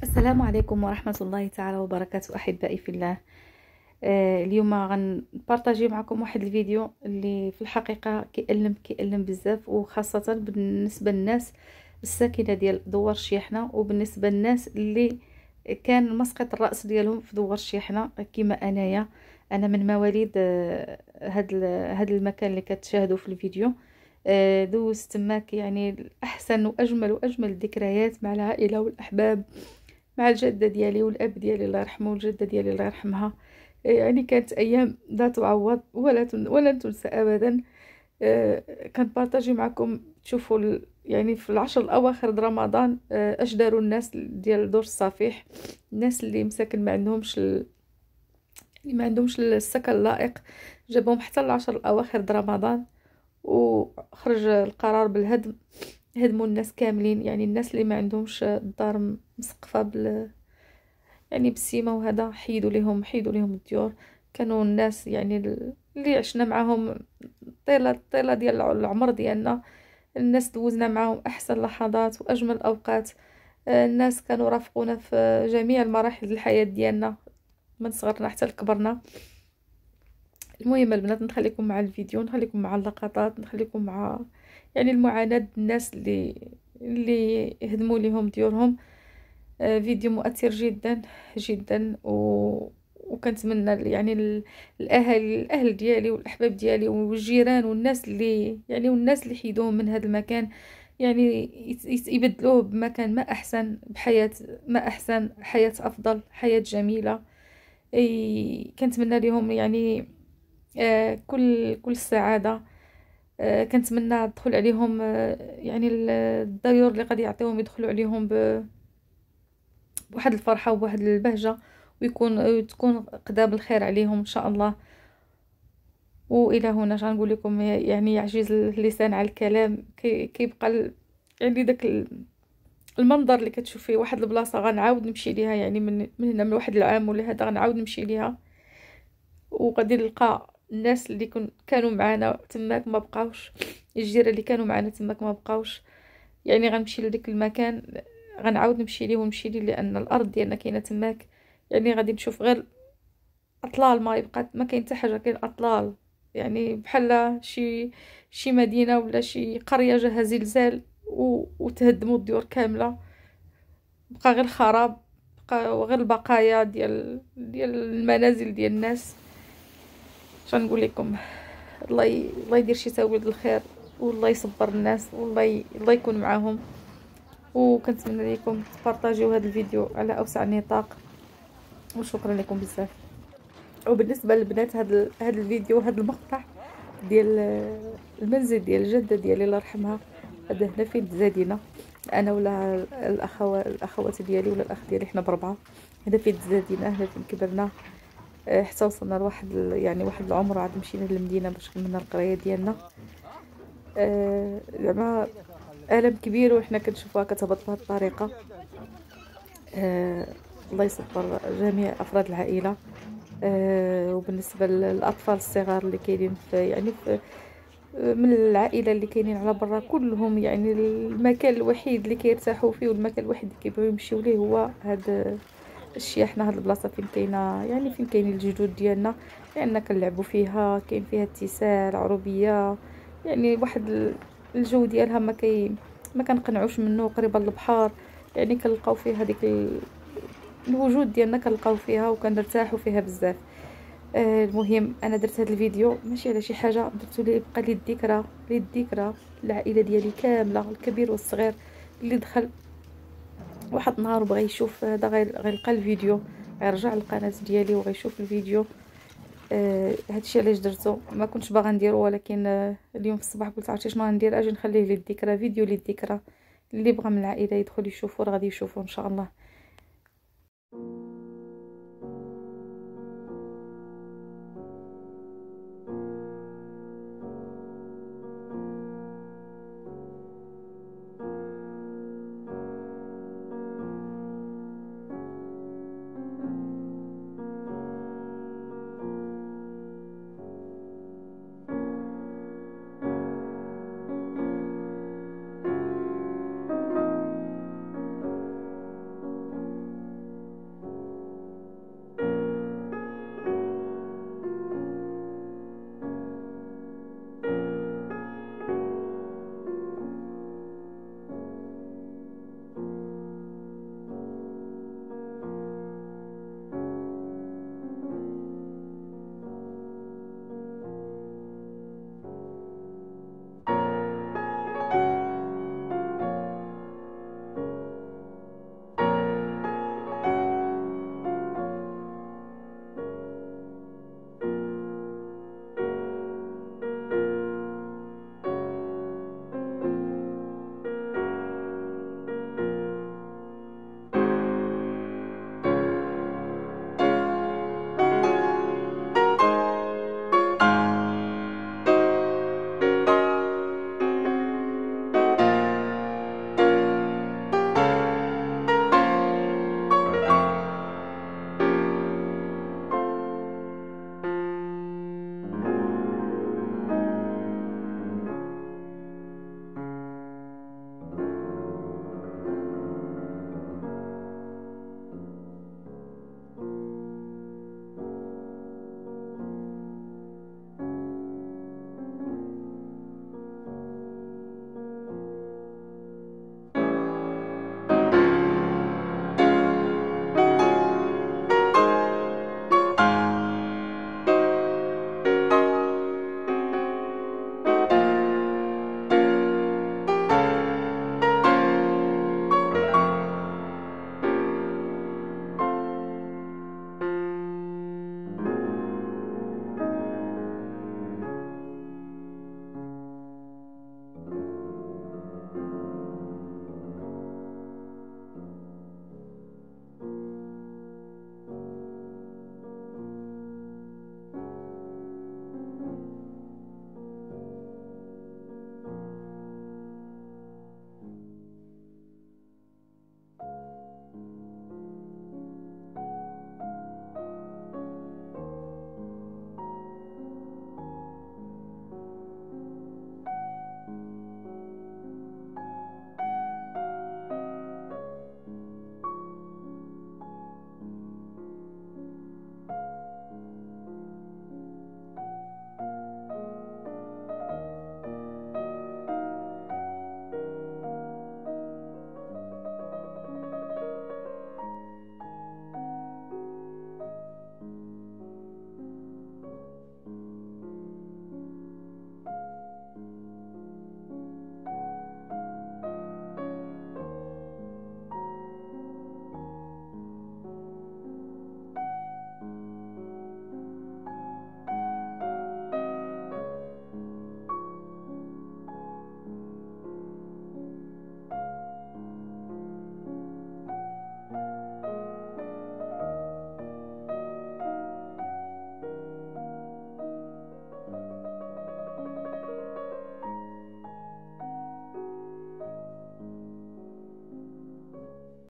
السلام عليكم ورحمة الله تعالى وبركاته أحبائي في الله. اليوم غنبارطاجي معكم واحد الفيديو اللي في الحقيقة كيألم بزاف، وخاصة بالنسبة للناس الساكنة ديال دوار الشيحنة، وبالنسبة للناس اللي كان مسقط الرأس ديالهم في دوار الشيحنة كيما أنايا. أنا من مواليد هاد المكان اللي كتشاهدوا في الفيديو. دوزت تماك يعني أحسن وأجمل الذكريات مع العائلة والأحباب، مع الجدة ديالي والأب ديالي الله يرحمه والجدة ديالي الله يرحمها. يعني كانت أيام لا تعوض ولا تنسى أبدا. كنبارطاجي معكم تشوفوا يعني في العشر الأواخر د رمضان اش داروا الناس ديال دور الصفيح، الناس اللي مساكن ما عندهمش اللي ما عندهمش السكن اللائق، جابهم حتى العشر الأواخر د رمضان وخرج القرار بالهدم. هدموا الناس كاملين، يعني الناس اللي ما عندهمش الدار مسقفه يعني بالسيمه، وهذا حيدوا لهم الديور. كانوا الناس يعني اللي عشنا معاهم طيله ديال العمر ديالنا، الناس دوزنا معاهم احسن لحظات واجمل اوقات. الناس كانوا رافقونا في جميع المراحل الحياه ديالنا من صغرنا حتى لكبرنا. المهم البنات، نخليكم مع الفيديو، نخليكم مع اللقطات، نخليكم مع يعني المعاناة الناس اللي هدموا لهم ديورهم. فيديو مؤثر جدا جدا، وكنتمنى يعني الاهل ديالي والاحباب ديالي والجيران والناس اللي يعني والناس اللي حيدوهم من هذا المكان، يعني يبدلوه بمكان ما احسن، بحياة ما احسن، حياة افضل، حياة جميلة. كنتمنى لهم يعني كل السعادة. كنتمنى تدخل عليهم يعني الديور اللي غادي يعطيهم يدخلوا عليهم بواحد الفرحة وبواحد البهجة، تكون قدام الخير عليهم ان شاء الله. والى هنا غنقول لكم، يعني يعجز اللسان على الكلام. كيبقى يعني داك المنظر اللي كتشوف فيه واحد البلاصه غنعاود نمشي ليها، يعني من هنا من واحد العام ولا هذا غنعاود نمشي ليها، وغادي نلقى الناس اللي كانوا معنا تماك ما بقاوش، الجيران اللي كانوا معنا تماك ما بقاوش. يعني غنمشي لديك المكان، غنعاود نمشي ليه لان الارض ديالنا كاينه تماك. يعني غادي نشوف غير اطلال، ما يبقى ما كاين حتى حاجه، كاين اطلال، يعني بحال شي مدينه ولا شي قريه جاها زلزال وتهدموا الديور كامله، بقى غير خراب، بقى غير البقايا ديال المنازل ديال الناس. شنقول لكم، الله يدير شي تاويل الخير، والله يصبر الناس، الله يكون معاهم. وكنتمنى لكم تبارطاجيو هذا الفيديو على اوسع نطاق، وشكرا لكم بزاف. وبالنسبه للبنات، هذا الفيديو، هذا المقطع ديال المنزل ديال الجده ديالي الله يرحمها، هذا هنا في الزادينه، انا ولا الاخوات ديالي ولا الاخ ديالي، حنا بربعه هنا في الزادينه، هنا فين كبرنا. حتى وصلنا لواحد يعني واحد العمر عاد مشينا للمدينه باش كملنا القرايه ديالنا. زعما الم كبير وحنا كنشوفوها كتهبط بهذه الطريقه. الله يصبر جميع افراد العائله. وبالنسبه للاطفال الصغار اللي كاينين في يعني في من العائله اللي كاينين على برا كلهم، يعني المكان الوحيد اللي كيرتاحوا فيه والمكان الوحيد اللي كيبغيو يمشيو ليه هو هذا الشيحنه، هاد البلاصه فين كاينه يعني فين كاينين الجدود ديالنا، لان كنلعبوا فيها، كاين فيها اتساع عربيه، يعني واحد الجو ديالها ما كنقنعوش منه، قريبه للبحر، يعني كنلقاو فيها ديك الوجود ديالنا كنلقاو فيها وكنرتاحوا فيها بزاف. المهم انا درت هذا الفيديو ماشي على شي حاجه، درتو لي يبقى لي الذكرى العائله ديالي كامله، الكبير والصغير اللي دخل واحد النهار وبغى يشوف هذا غيلقى الفيديو، غيرجع للقناه ديالي وغيشوف الفيديو. هادشي علاش درتو، ما كنتش باغا نديرو، ولكن اليوم في الصباح قلت عرفتي شنو غندير، اجي نخليه للذكرى، فيديو للذكرى، اللي بغى من العائله يدخل يشوفو راه غادي يشوفو ان شاء الله.